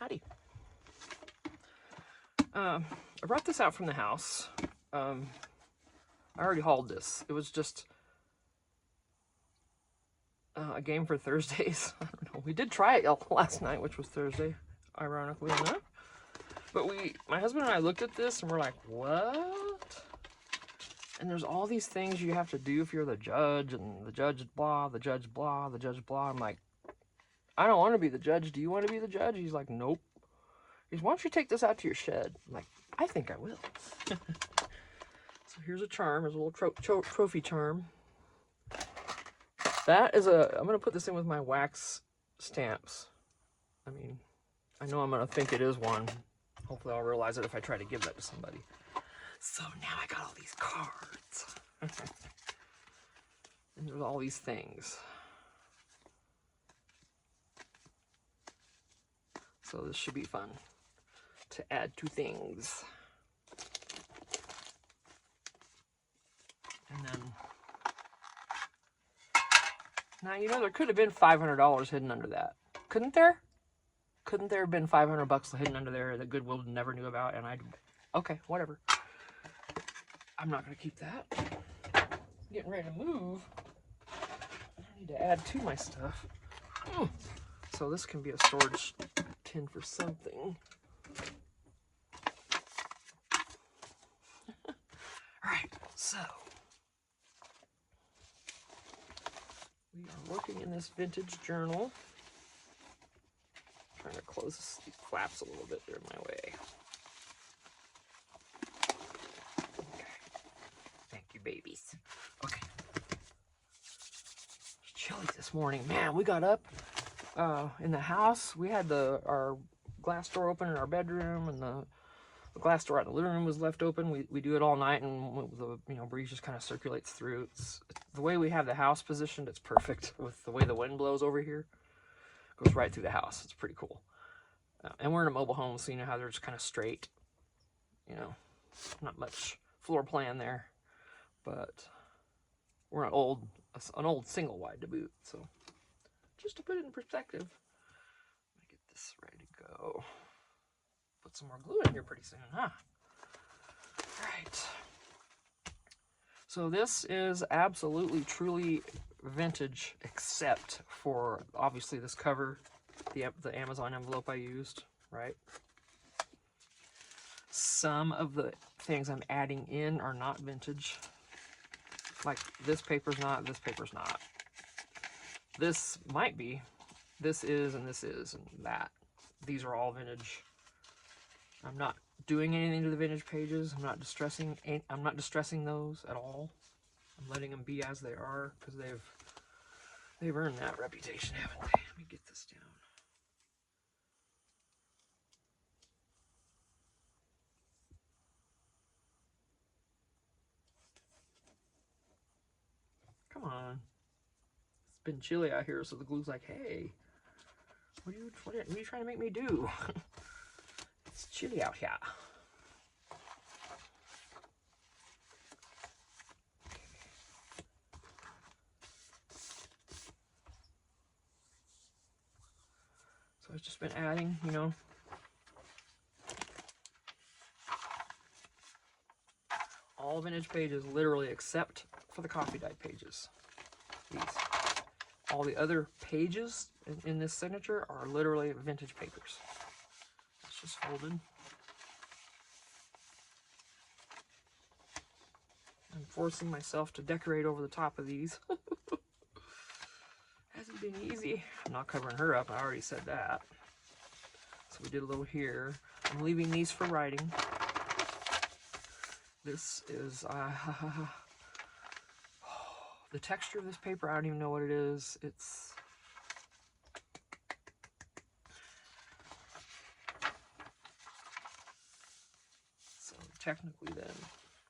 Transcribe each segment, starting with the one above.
Howdy. I brought this out from the house. I already hauled this. It was just a game for Thursdays. I don't know. We did try it last night, which was Thursday, ironically enough. But my husband and I looked at this and we're like, what? And there's all these things you have to do if you're the judge, and the judge blah, the judge blah, the judge blah. I'm like, I don't want to be the judge. Do you want to be the judge? He's like, nope. He's, why don't you take this out to your shed? I'm like, I think I will. So here's a charm. There's a little trophy charm. That is I'm going to put this in with my wax stamps. I mean, I know I'm going to think it is one. Hopefully I'll realize it if I try to give that to somebody. So now I got all these cards. And there's all these things. So this should be fun to add to things. And then, now, you know, there could have been $500 hidden under that. Couldn't there? Couldn't there have been $500 hidden under there that Goodwill never knew about? And okay, whatever. I'm not going to keep that. Getting ready to move. I need to add to my stuff. So this can be a storage tin for something. Alright, so we are working in this vintage journal. I'm trying to close these flaps a little bit. They're in my way. Okay. Thank you, babies. Okay. It's chilly this morning. Man, we got up in the house. We had our glass door open in our bedroom, and the glass door out in the living room was left open. We do it all night, and the breeze just kind of circulates through. It's the way we have the house positioned. It's perfect with the way the wind blows over here. It goes right through the house. It's pretty cool. And we're in a mobile home, so you know how they're just kind of straight. You know, not much floor plan there, but we're an old single wide to boot. So just to put it in perspective, let me get this ready to go. Put some more glue in here pretty soon, huh? All right. So this is absolutely, truly vintage, except for, obviously, this cover, the Amazon envelope I used, right? Some of the things I'm adding in are not vintage. Like, this paper's not, this paper's not. This might be. This is, and this is, and that. These are all vintage. I'm not doing anything to the vintage pages. I'm not distressing those at all. I'm letting them be as they are, because they've earned that reputation, haven't they? Let me get this down. Come on. It's been chilly out here, so the glue's like, hey, what are you trying to make me do? It's chilly out here. So I've just been adding, you know, all vintage pages, literally, except for the coffee dyed pages. These. All the other pages in this signature are literally vintage papers. It's just folded. I'm forcing myself to decorate over the top of these. Hasn't been easy. I'm not covering her up. I already said that. So we did a little here. I'm leaving these for writing. This is the texture of this paper. I don't even know what it is. It's so technically then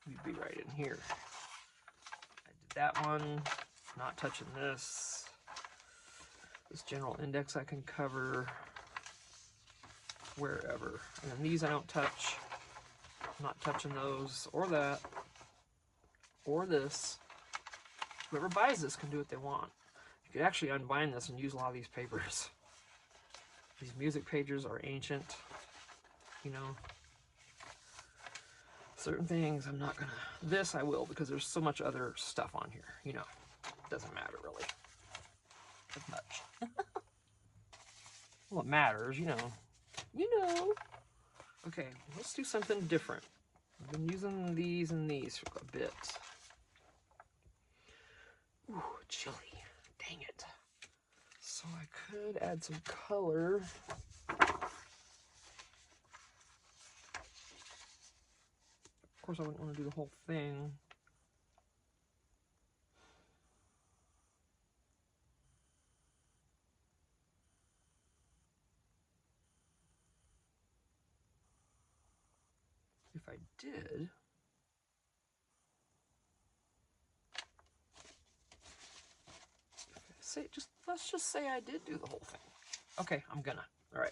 we'd be right in here. I did that one. Not touching this. This general index I can cover wherever. And then these I don't touch. I'm not touching those or that or this. Whoever buys this can do what they want. You could actually unbind this and use a lot of these papers. These music pages are ancient, you know. Certain things I'm not gonna, this I will, because there's so much other stuff on here, you know. Doesn't matter really as much. Well, it matters, you know. You know. Okay, let's do something different. I've been using these and these for a bit. Ooh, chili. Dang it. So I could add some color. Of course, I wouldn't want to do the whole thing. If I did, let's just say I did do the whole thing. Okay, I'm gonna. All right,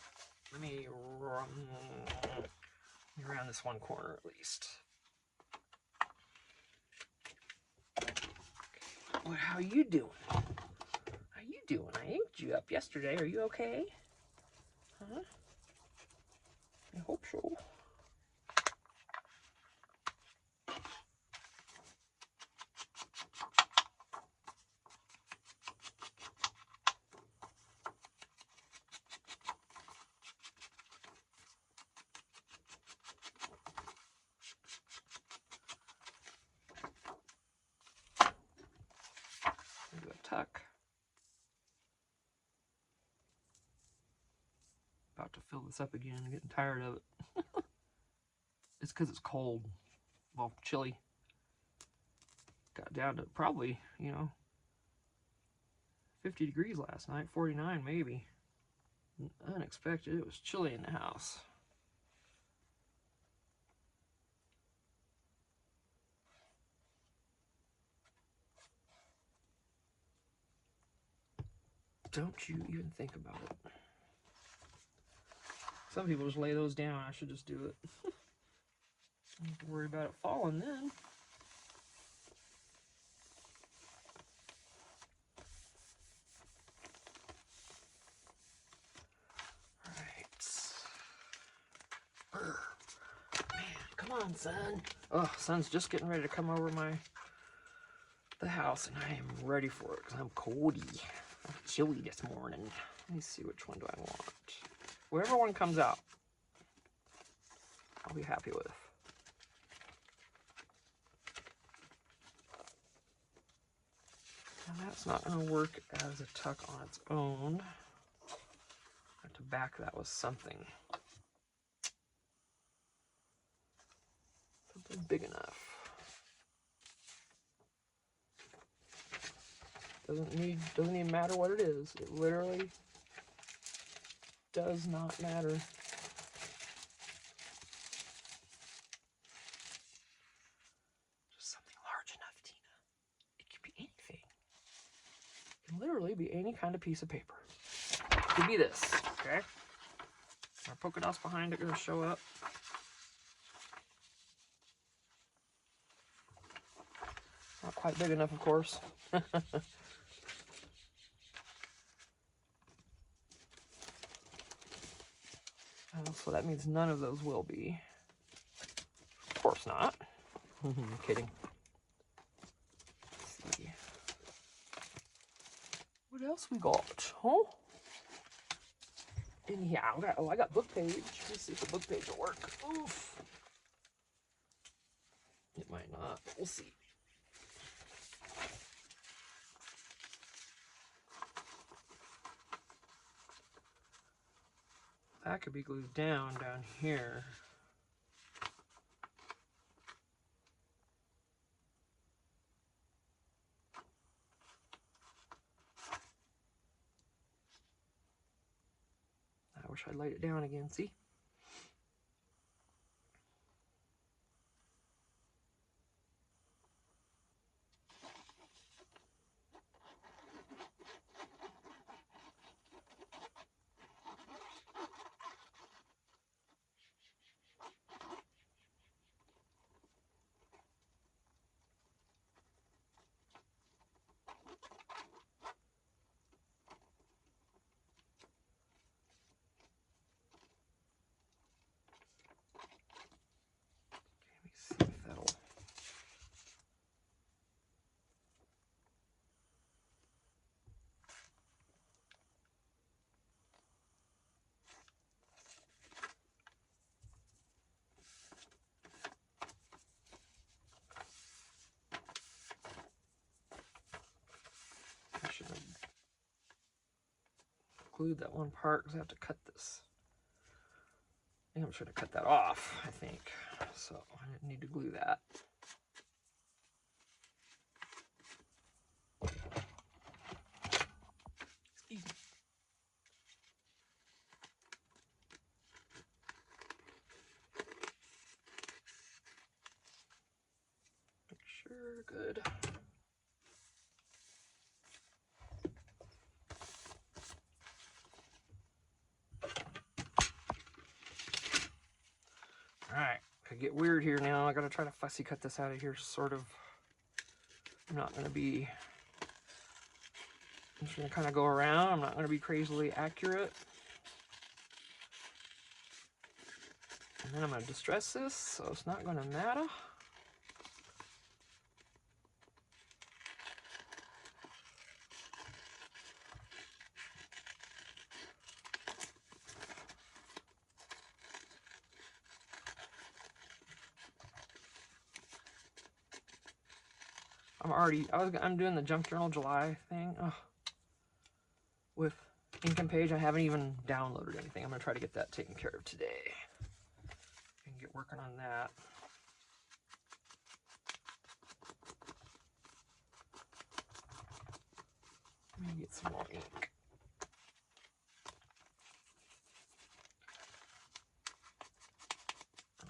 let me around this one corner at least. What? How you doing? How you doing? I inked you up yesterday. Are you okay? Huh? I hope so. Do a tuck. About to fill this up again. I'm getting tired of it. It's because it's cold. Well, chilly. Got down to probably, you know, 50 degrees last night, 49 maybe. Unexpected. It was chilly in the house. Don't you even think about it. Some people just lay those down. I should just do it. Don't have to worry about it falling then. Alright. Man, come on, son. Oh, sun's just getting ready to come over the house, and I am ready for it because I'm coldy. I'm chilly this morning. Let me see, which one do I want? Whatever one comes out, I'll be happy with. And that's not going to work as a tuck on its own. I have to back that with something. Something big enough. Doesn't even matter what it is. It literally does not matter. Just something large enough, Tina. It could be anything. It can literally be any kind of piece of paper. It could be this, okay? Our polka dots behind it are going to show up. Not quite big enough, of course. So that means none of those will be. Of course not. I'm kidding. Let's see. What else we got? Huh? In here, I got book page. Let's see if the book page will work. Oof. It might not, but we'll see. That could be glued down here. I wish I'd laid it down again, see? glued that one part because I have to cut this. I think I'm trying to cut that off, I think. So I didn't need to glue that. Excuse me. Make sure, good. Alright, could get weird here now. I gotta try to fussy cut this out of here, sort of. I'm not gonna be, I'm just gonna kind of go around. I'm not gonna be crazily accurate. And then I'm gonna distress this, so it's not gonna matter. I'm doing the Junk Journal July thing with Ink and Page. I haven't even downloaded anything. I'm gonna try to get that taken care of today and get working on that. Let me get some more ink.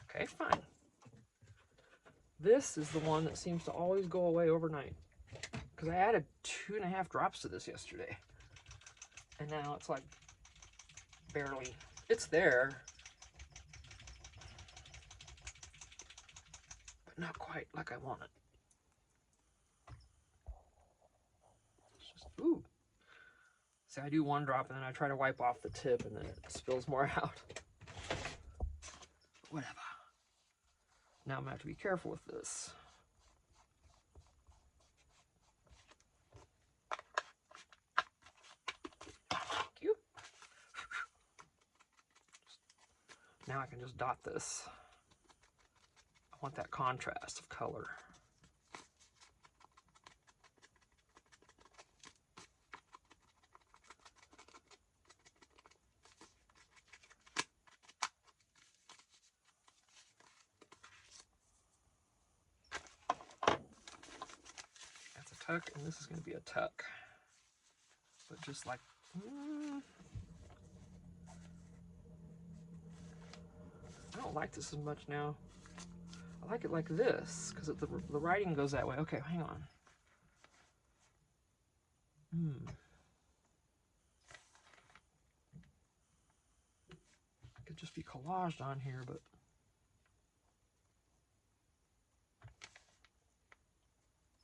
Okay, fine. This is the one that seems to always go away overnight, because I added 2.5 drops to this yesterday, and now it's like barely, it's there, but not quite like I want it. It's just, ooh. See, I do 1 drop and then I try to wipe off the tip and then it spills more out. Whatever. Now I'm gonna have to be careful with this. Thank you. Now I can just dot this. I want that contrast of color. That's a tuck, and this is going to be a tuck. But just like, I don't like this as much now. I like it like this, because the writing goes that way. Okay, hang on. Could just be collaged on here, but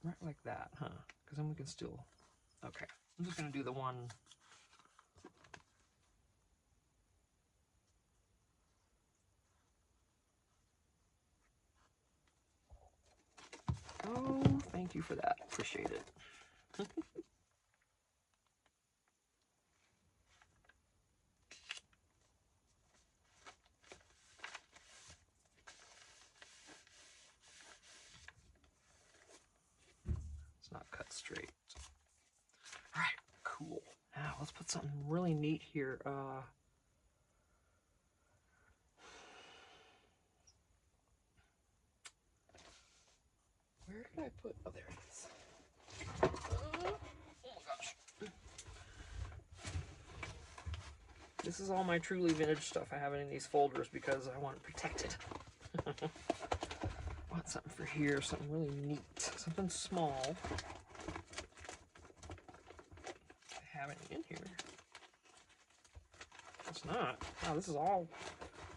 right like that, huh? Because then we can still, okay. I'm just gonna do the one. Oh, thank you for that. Appreciate it. It's not cut straight. All right, cool. Now let's put something really neat here. Where did I put? Oh, there it is. Oh my gosh. This is all my truly vintage stuff. I have it in these folders because I want it protected. I want something for here, something really neat, something small. I have it in here. It's not. Wow, this is all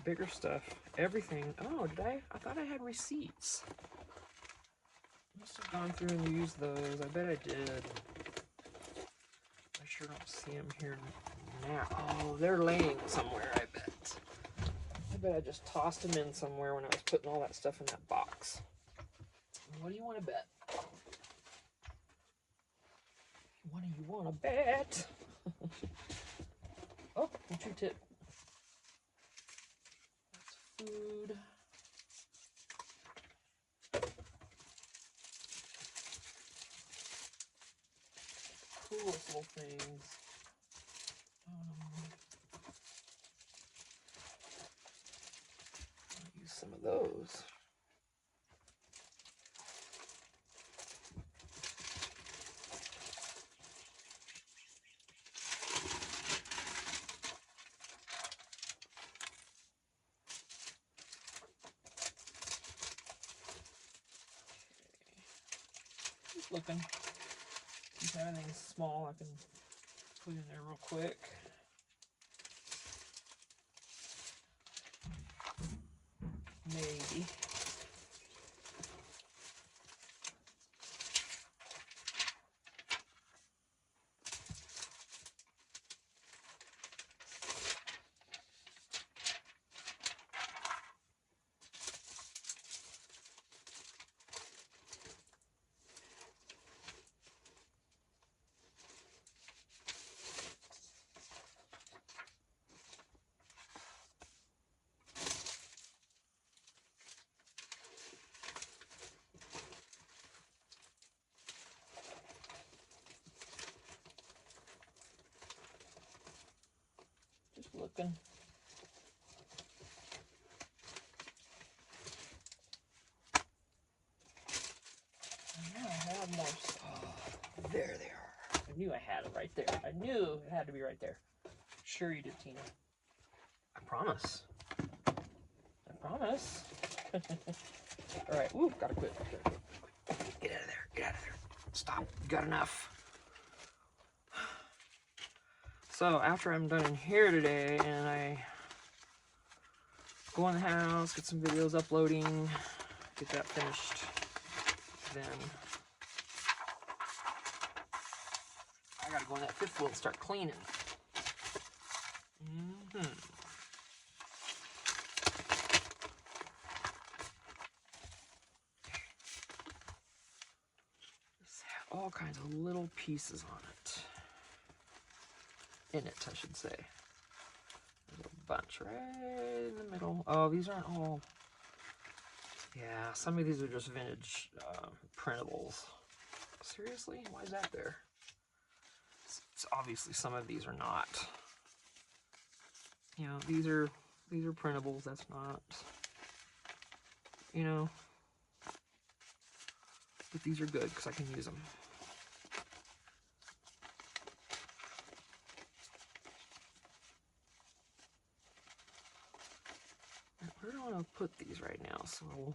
bigger stuff. Everything. Oh, did I? I thought I had receipts. Must have gone through and used those. I bet I did. I sure don't see them here now. Oh, they're laying somewhere, I bet. I bet I just tossed them in somewhere when I was putting all that stuff in that box. What do you want to bet? What do you want to bet? Oh, what's your tip? That's food. Coolest little things. some of those. Just looking. If anything small, I can put in there real quick. Maybe. Just looking. I have more. Oh, there they are. I knew I had it right there. I knew it had to be right there. Sure you did, Tina. I promise. I promise. All right. Ooh, gotta quit. Get out of there. Get out of there. Stop. You got enough. So after I'm done in here today and I go in the house, get some videos uploading, get that finished, then I gotta go in that fifth wheel and start cleaning. Just have all kinds of little pieces on it. In it, I should say. There's a bunch right in the middle. Oh, these aren't all. Yeah, some of these are just vintage printables. Seriously? Why is that there? It's obviously some of these are not. You know, these are printables. That's not. You know. But these are good because I can use them. Where do I want to put these right now? So I'll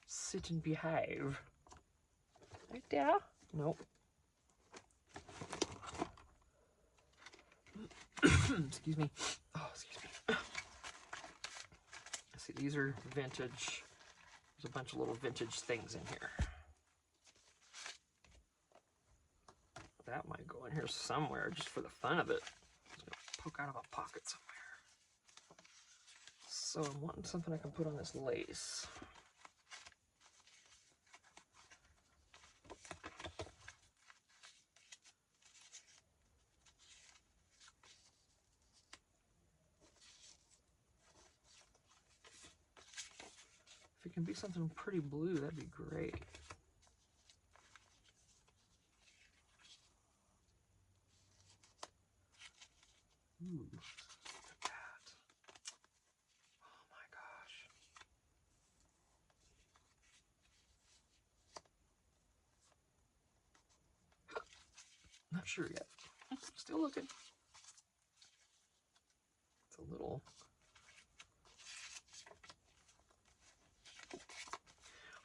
sit and behave. Right there? Nope. Excuse me. Oh, excuse me. See, these are vintage. There's a bunch of little vintage things in here. That might go in here somewhere just for the fun of it. It's gonna poke out of a pocket somewhere. So I'm wanting something I can put on this lace. If it can be something pretty blue, that'd be great. Ooh, look at that. Oh my gosh. Not sure yet. Still looking. It's a little.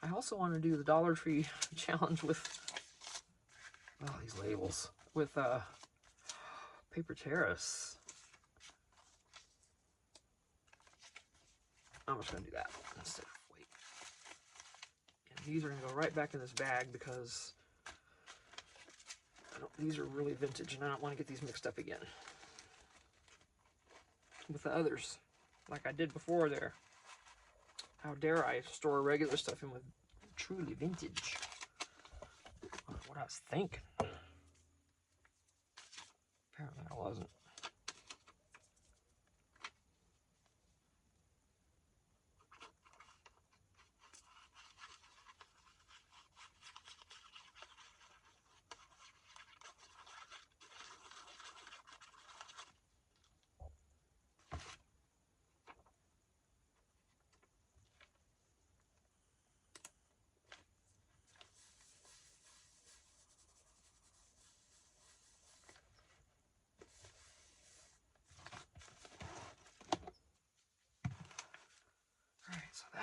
I also want to do the Dollar Tree challenge with these labels with Paper Terrace. I'm just gonna do that instead of wait. And these are gonna go right back in this bag because these are really vintage and I don't want to get these mixed up again with the others like I did before there. How dare I store regular stuff in with truly vintage? I don't know what I was thinking. Apparently I wasn't.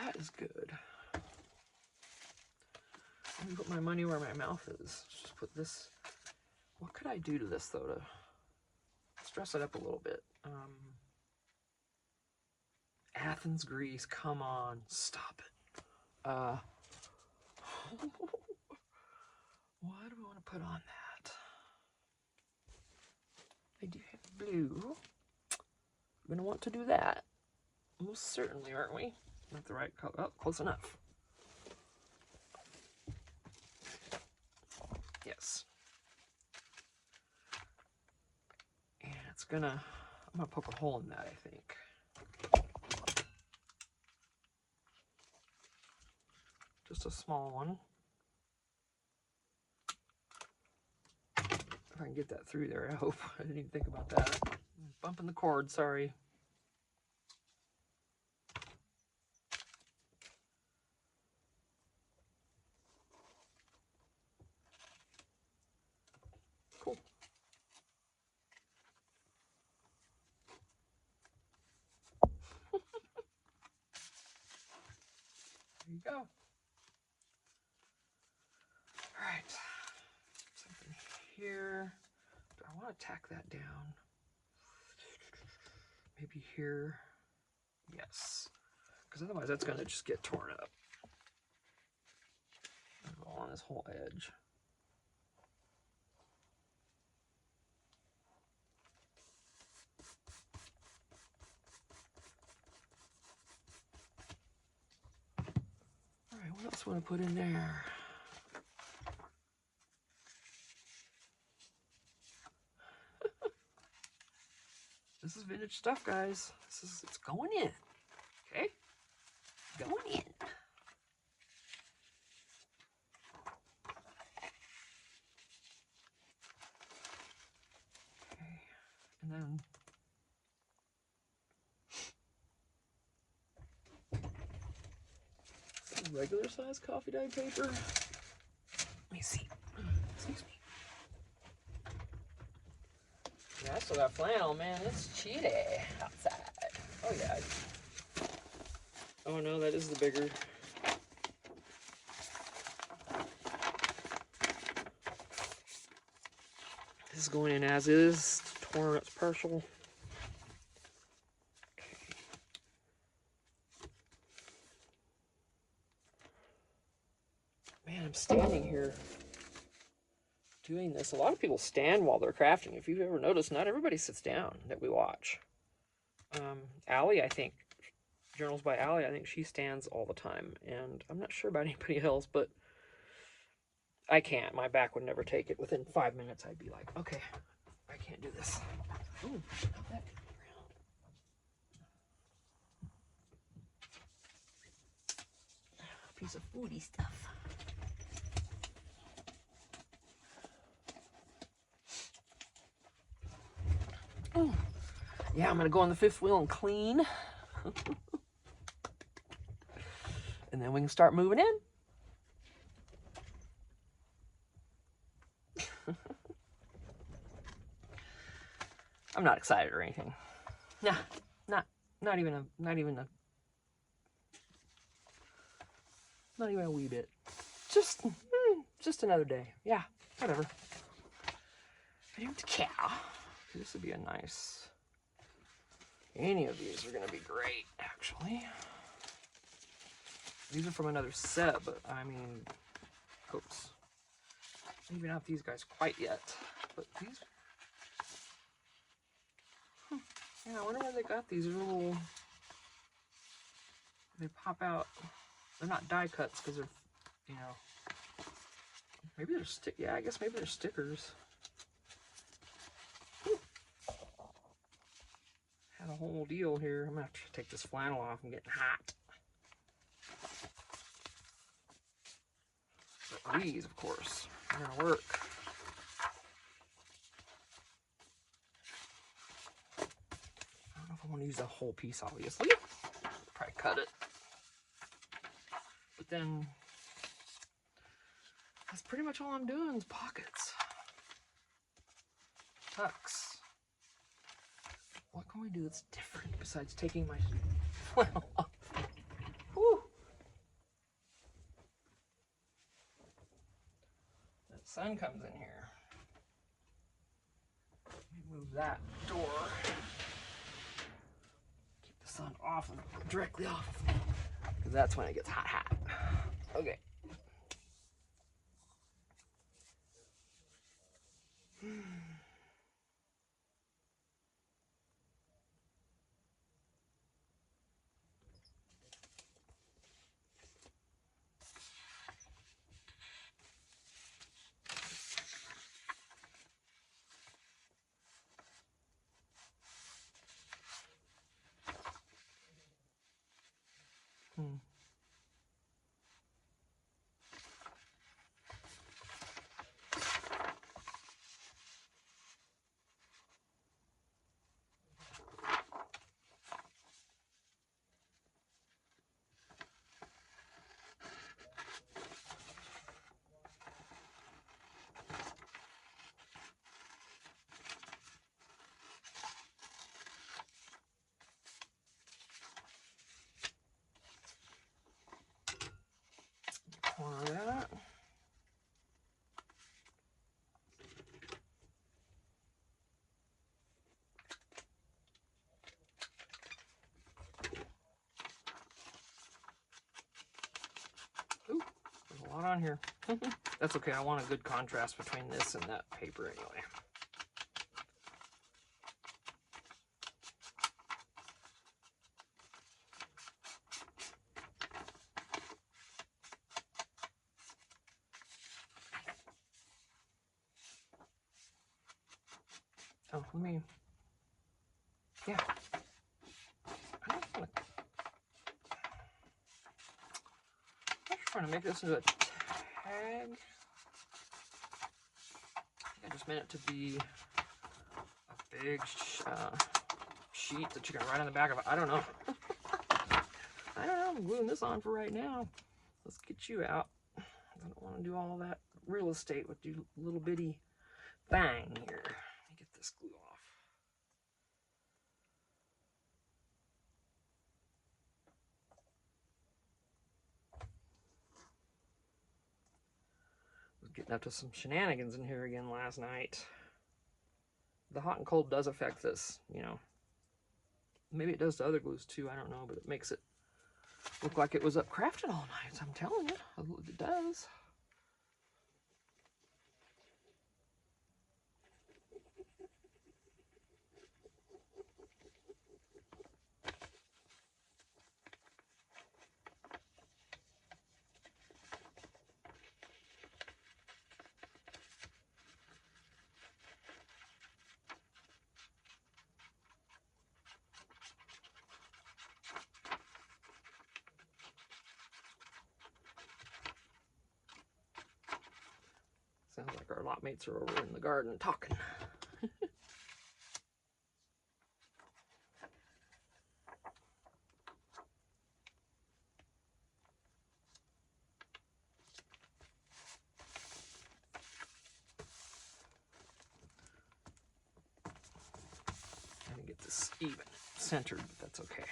that is good. Let me put my money where my mouth is. Just put this. What could I do to this though to stress it up a little bit? Athens, Greece. Come on, stop it. What do we want to put on that? I do have blue. We're gonna want to do that. Most certainly, aren't we? Not the right color. Oh, close enough. Yes. And it's gonna, I'm gonna poke a hole in that, I think. Just a small one. If I can get that through there, I hope. I didn't even think about that. Bumping the cord, sorry. Cool. There you go. All right. Something here. Do I want to tack that down? Maybe here. Yes. Because otherwise that's going to just get torn up. On this whole edge. All right, what else do I want to put in there? This is vintage stuff, guys. It's going in. Okay? Going in. Okay. And then some regular size coffee dye paper. Let me see. Excuse me. Yeah, I still got flannel, man. It's chilly outside. Oh yeah. Oh no, that is the bigger. This is going in as is. Torn, it's partial. Okay. Man, I'm standing here doing this. A lot of people stand while they're crafting. If you've ever noticed, not everybody sits down that we watch. Allie, I think, Journals by Allie, I think she stands all the time. And I'm not sure about anybody else, but I can't. My back would never take it. Within 5 minutes, I'd be like, okay, I can't do this. Ooh, that piece of foodie stuff. Ooh. Yeah, I'm gonna go on the fifth wheel and clean. And then we can start moving in. I'm not excited or anything. Nah, not even a wee bit. Just another day. Yeah, whatever. I don't care. This would be a nice. Any of these are gonna be great, actually. These are from another set, but I mean, oops. Maybe not these guys quite yet, but these. Yeah, I wonder where they got these little. They pop out. They're not die cuts because they're, you know. Maybe they're Yeah, I guess maybe they're stickers. Had a whole deal here. I'm gonna have to take this flannel off. I'm getting hot. But these, of course, are gonna work. I don't know if I want to use the whole piece, obviously. Probably cut it. But then that's pretty much all I'm doing is pockets. Tucks. What can we do that's different besides taking my flannel off? Whew. sun comes in here. Let me move that door. Keep the sun off of, directly off of me, because that's when it gets hot. Okay. Corner that. Ooh, there's a lot on here. That's okay, I want a good contrast between this and that paper anyway. Oh, let me, yeah. I'm just trying to make this into a tag. I just meant it to be a big sheet that you can write on the back of it. I don't know. I don't know. I'm gluing this on for right now. Let's get you out. I don't want to do all that real estate with your little bitty thing here. Let me get this glue off. Was getting up to some shenanigans in here again last night. The hot and cold does affect this, you know. Maybe it does to other glues too, I don't know, but it makes it look like it was up crafted all night. I'm telling you, it does. Sounds like our lot mates are over in the garden talking. I didn't get this even centered, but that's okay.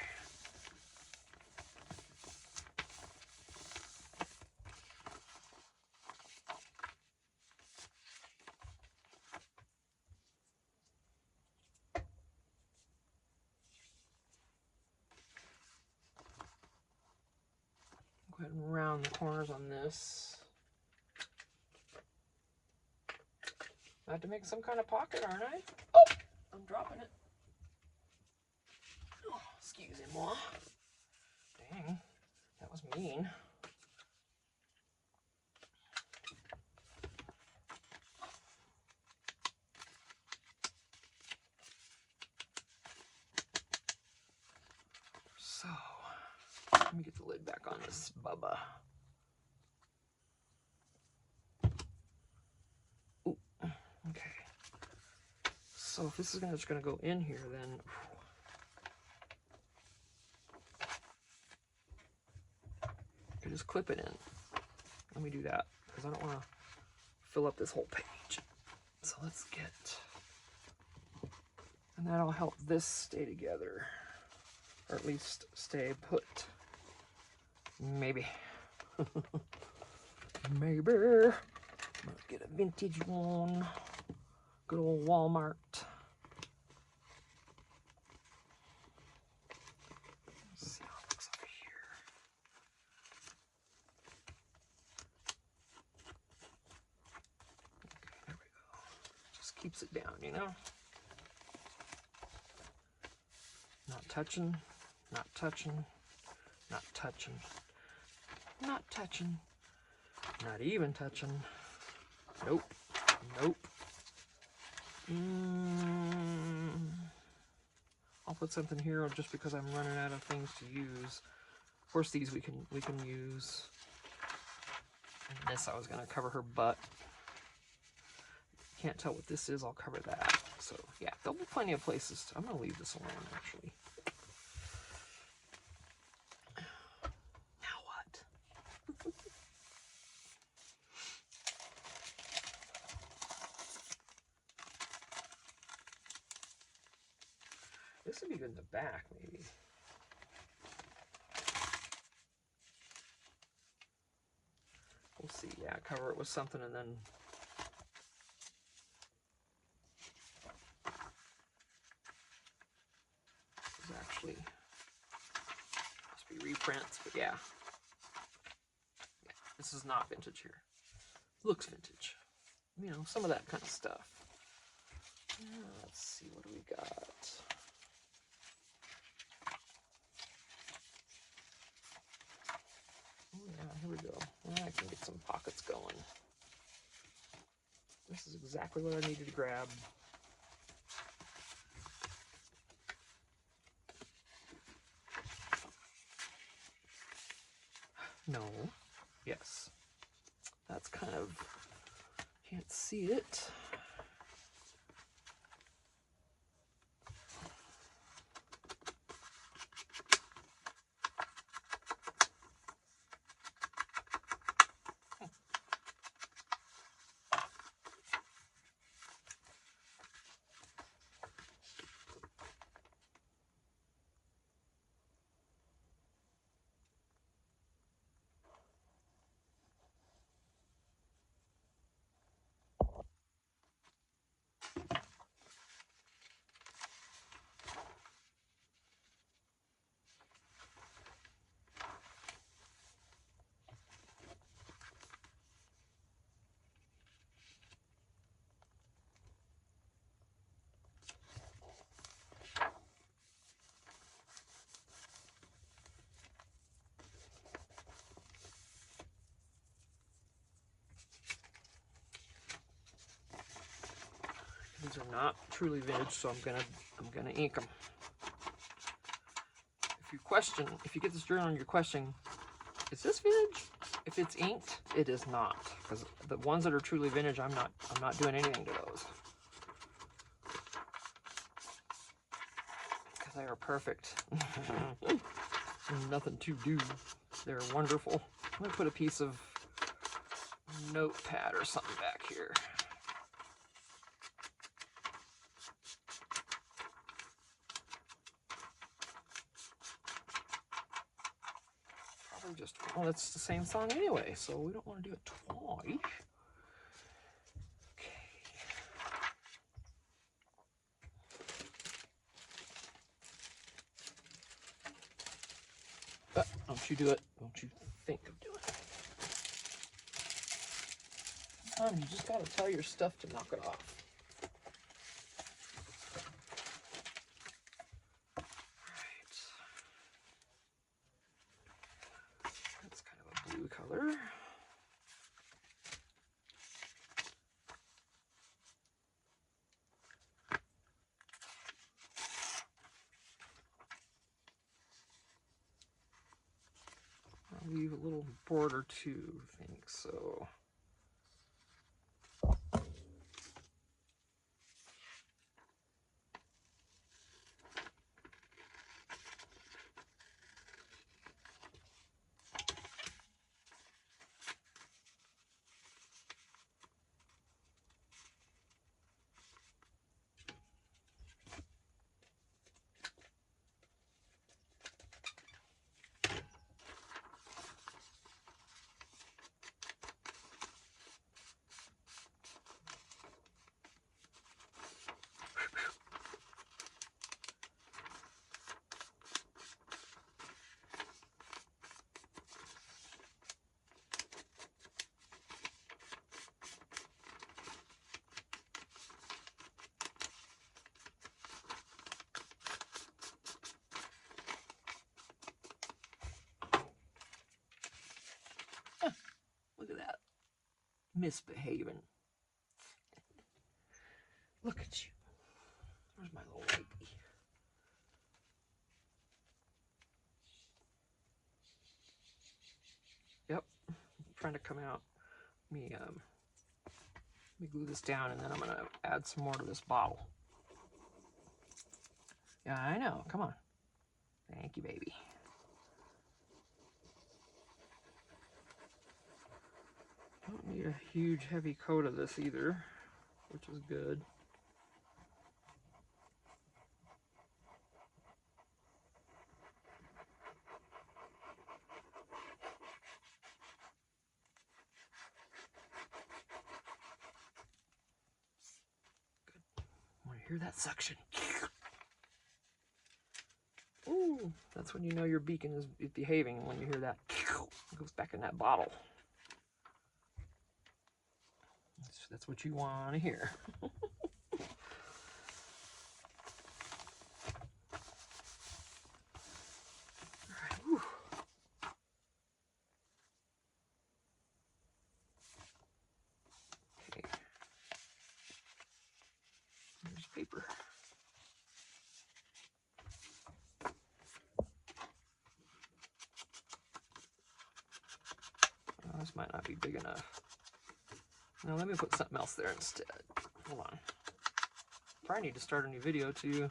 Go ahead and round the corners on this. I have to make some kind of pocket, aren't I? Oh, I'm dropping it. Oh, excusez-moi. Dang, that was mean. So, let me get the lid back on this bubba. Ooh, okay. So if this is just gonna go in here, then I just clip it in. Let me do that because I don't want to fill up this whole page. So let's get, and that'll help this stay together, or at least stay put. Maybe. Maybe. Let's get a vintage one. Good old Walmart. Let's see how it looks over here. Okay, there we go. Just keeps it down, you know? Not touching, not touching, not touching, not touching, not even touching. Nope, nope. I'll put something here just because I'm running out of things to use. Of course, these we can use. And this, I was gonna cover her butt. Can't tell what this is. I'll cover that. So yeah, there'll be plenty of places. I'm gonna leave this alone actually. Now what? This would be good in the back, maybe. We'll see. Yeah, cover it with something and then there's actually must be reprints, but yeah. This is not vintage here. Looks vintage. You know, some of that kind of stuff. Let's see, what do we got? Oh yeah, here we go. I can get some pockets going. This is exactly what I needed to grab. No. Yes. That's kind of, can't see it. These are not truly vintage, so I'm gonna ink them. If you get this journal and you're questioning, is this vintage? If it's inked, it is not, because the ones that are truly vintage, I'm not doing anything to those, because they are perfect. Nothing to do. They're wonderful. I'm gonna put a piece of notepad or something back here. Just, well, it's the same song anyway, so we don't want to do it twice. Okay. But don't you do it. Don't you think of doing it. You just gotta tell your stuff to knock it off. Color. I'll leave a little border too, I think so. Misbehaving. Look at you. Where's my little baby? Yep, trying to come out. Let me glue this down, and then I'm gonna add some more to this bottle. Yeah, I know. Come on. Thank you, baby. Don't need a huge heavy coat of this either, which is good. Want to hear that suction? Ooh, that's when you know your beacon is behaving, when you hear that. It goes back in that bottle. That's what you want to hear. Alright, whew. Okay. Here's paper. Oh, this might not be big enough. Now let me put something else there instead. Hold on. Probably need to start a new video too.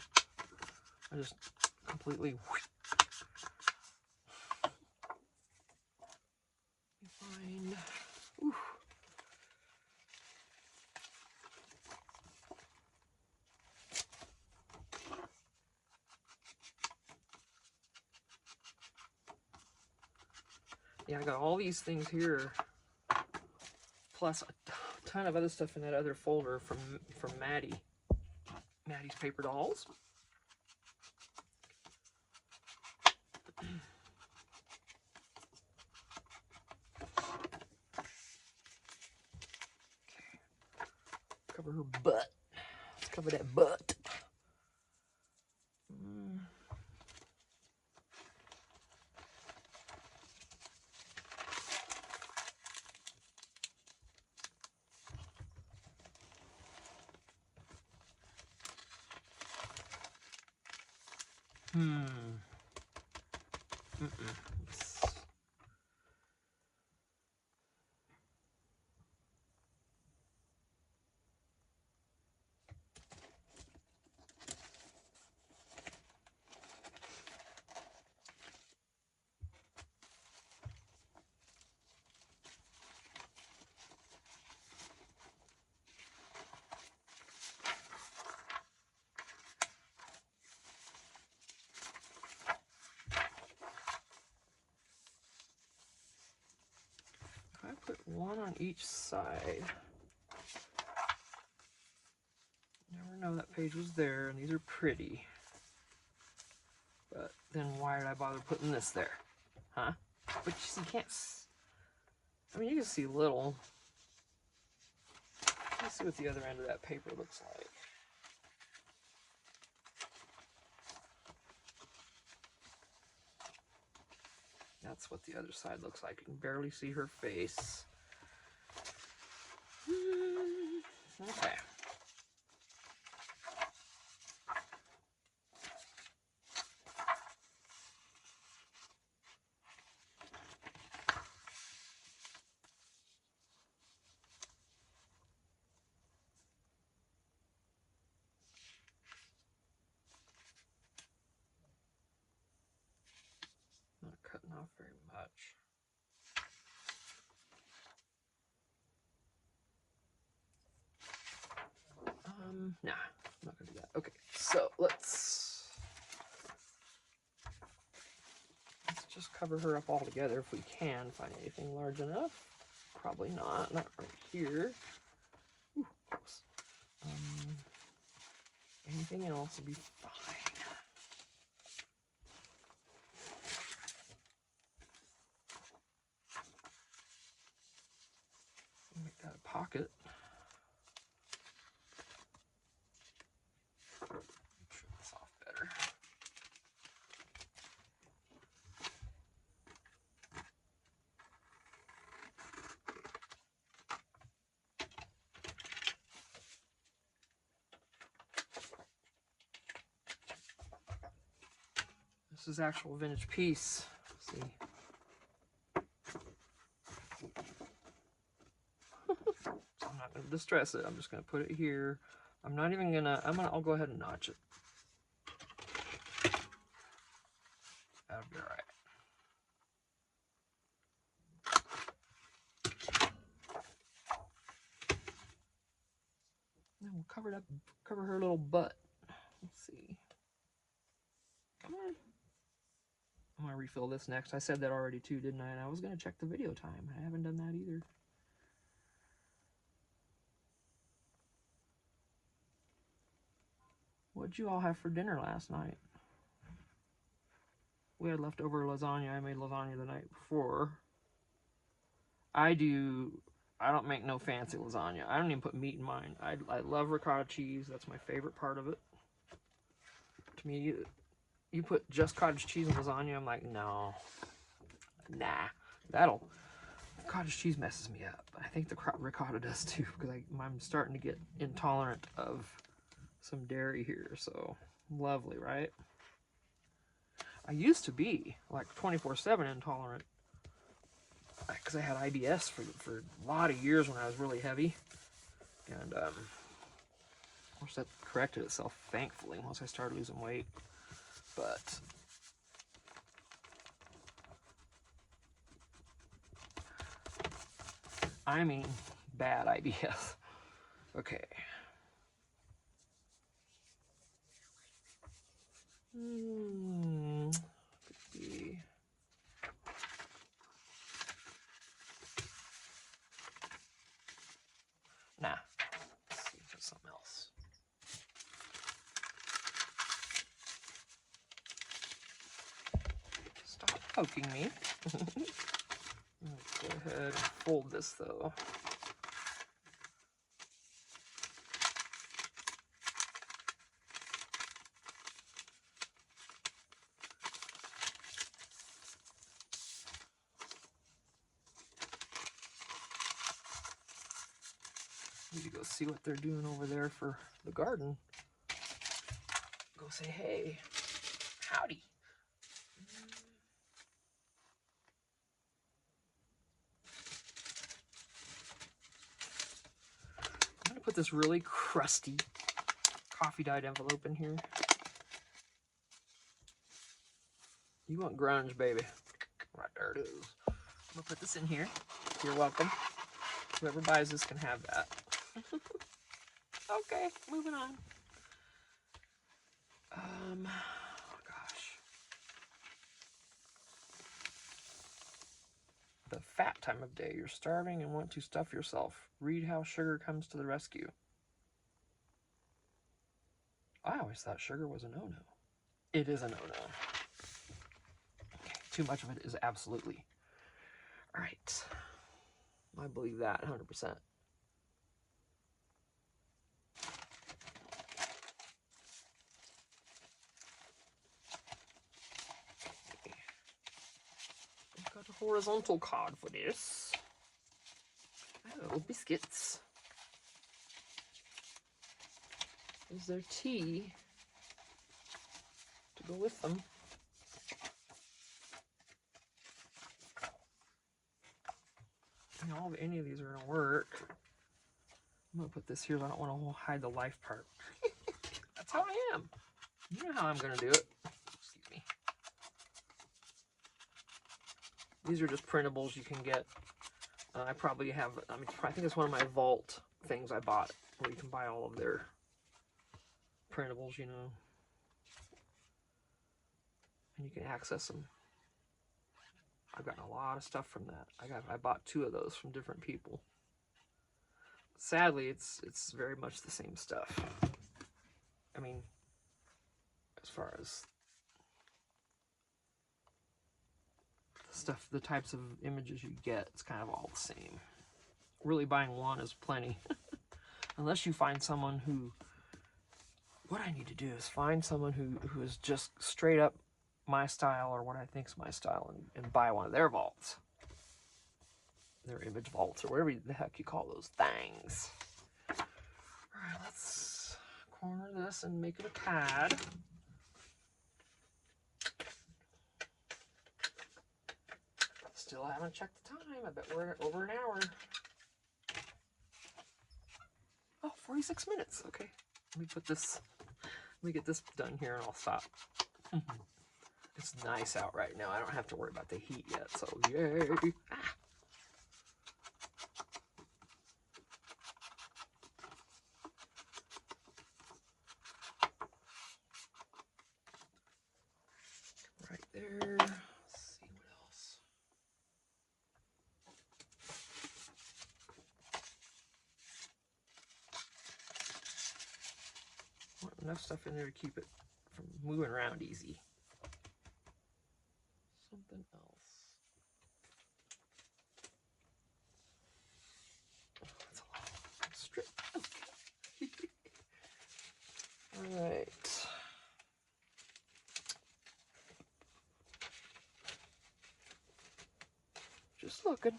I just completely find. Ooh. Yeah, I got all these things here, plus a ton of other stuff in that other folder from Maddie's paper dolls. Cover her butt. Let's cover that butt. I put one on each side. Never know that page was there, and these are pretty. But then why did I bother putting this there? Huh? But you see, you can't. I mean, you can see little. Let's see what the other end of that paper looks like. That's what the other side looks like. You can barely see her face. Okay. Not cutting off very much. Nah, I'm not gonna do that. Okay, so let's just cover her up all together if we can find anything large enough. Probably not right here. Ooh, close. Anything else will be fine. Make that a pocket. Trim this off better. This is actual vintage piece. Let's see. So I'm not going to distress it. I'm just going to put it here. I'm not even going to, I'll go ahead and notch it. That'll be all right. Then we'll cover her little butt. Let's see. Come on. I'm going to refill this next. I said that already too, didn't I? And I was going to check the video time. I haven't done that either. What'd you all have for dinner last night? We had leftover lasagna. I made lasagna the night before. I don't make no fancy lasagna. I don't even put meat in mine. I love ricotta cheese. That's my favorite part of it. To me, you put just cottage cheese in lasagna, I'm like, no. Nah. Cottage cheese messes me up. I think the ricotta does too, because I'm starting to get intolerant of some dairy here, so lovely, right? I used to be like 24/7 intolerant because I had IBS for a lot of years when I was really heavy, and of course that corrected itself thankfully once I started losing weight. But I mean bad IBS. Okay. Nah. Let's see if it's something else. Stop poking me. Let's go ahead and fold this though. Need to go see what they're doing over there for the garden. Go say, hey, howdy. I'm gonna put this really crusty coffee dyed envelope in here. You want grunge, baby. Right there it is. I'm gonna put this in here. You're welcome. Whoever buys this can have that. Okay, moving on. Oh gosh. The fat time of day. You're starving and want to stuff yourself. Read how sugar comes to the rescue. I always thought sugar was a no-no. It is a no-no. Okay, too much of it is absolutely. All right. I believe that 100%. I've got a horizontal card for this. Oh, biscuits. Is there tea to go with them? I don't know if any of these are going to work. I'm going to put this here. I don't want to hide the life part. That's how I am. You know how I'm going to do it. Excuse me. These are just printables you can get. I probably have, I think it's one of my vault things I bought where you can buy all of their printables, you know. And you can access them. I've gotten a lot of stuff from that. I bought 2 of those from different people. Sadly, it's very much the same stuff. I mean, as far as the stuff, the types of images you get, it's kind of all the same. Really buying one is plenty. Unless you find someone who, what I need to do is find someone who is just straight up my style or what I think is my style and buy one of their vaults. Their image vaults or whatever the heck you call those things. Alright, let's corner this and make it a pad. still haven't checked the time. I bet we're at over an hour. Oh, 46 minutes. Okay. Let me put this, let me get this done here and I'll stop. It's nice out right now. I don't have to worry about the heat yet, so yay. Ah. Right there. Let's see what else. Want enough stuff in there to keep it from moving around easy. Something else. Oh, that's a lot of strip. All right. Just looking.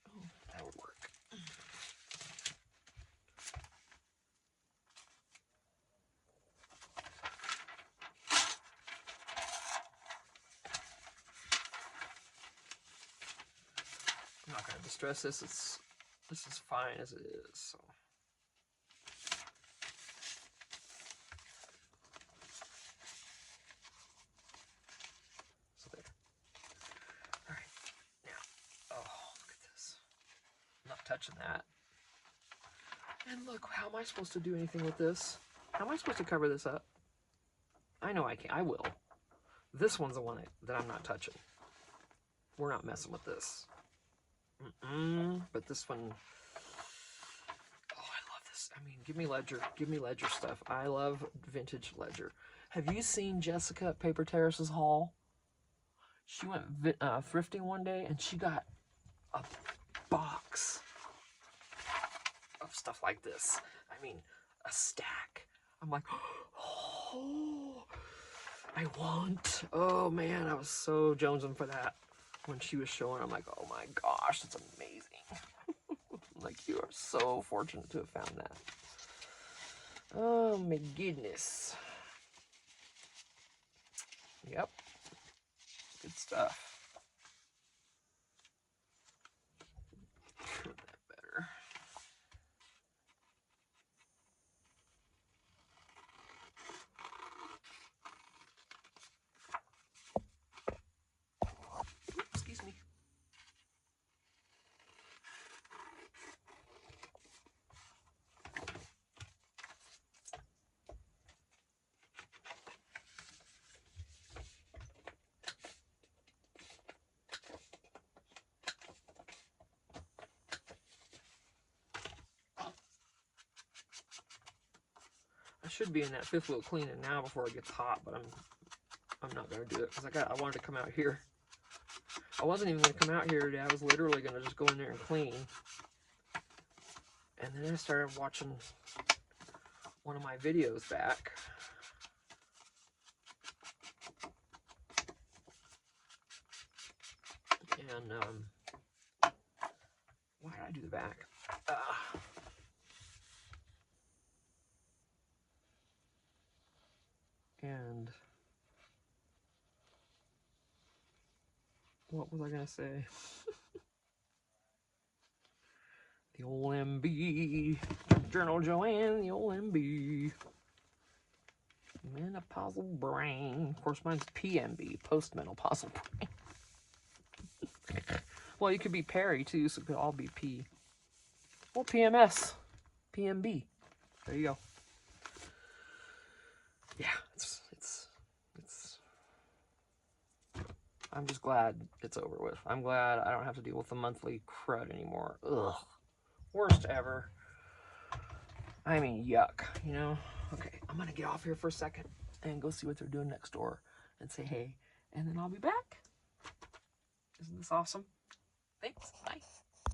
Oh, that would work. I'm not going to distress this. This is fine as it is. So. There. All right. Now, oh, look at this. I'm not touching that. And look, how am I supposed to do anything with this? How am I supposed to cover this up? I know I can. I will. This one's the one that I'm not touching. We're not messing with this. But this one, oh, I love this. I mean, give me Ledger. Give me Ledger stuff. I love vintage Ledger. Have you seen Jessica at Paper Terrace's haul? She went thrifting one day and she got a box of stuff like this. I mean, a stack. I'm like, oh, I want. Oh man, I was so jonesing for that when she was showing. I'm like, oh my gosh, that's amazing. Like, you are so fortunate to have found that. Oh my goodness. Yep. Good stuff. Put that better. Excuse me. I should be in that fifth wheel cleaning now before it gets hot, but I'm not gonna do it because I wanted to come out here. I wasn't even gonna come out here today. I was literally gonna just go in there and clean. And then I started watching one of my videos back. And why did I do the back? And what was I gonna say? The old MB. Journal Joanne, the old MB. Menopausal brain. Of course, mine's PMB, postmenopausal brain. Well, you could be Perry too, so it could all be P. Well, PMS. PMB. There you go. Yeah, it's I'm just glad it's over with. I'm glad I don't have to deal with the monthly crud anymore. Ugh. Worst ever. I mean, yuck, you know? Okay, I'm gonna get off here for a second and go see what they're doing next door and say hey, and then I'll be back. Isn't this awesome? Thanks, bye.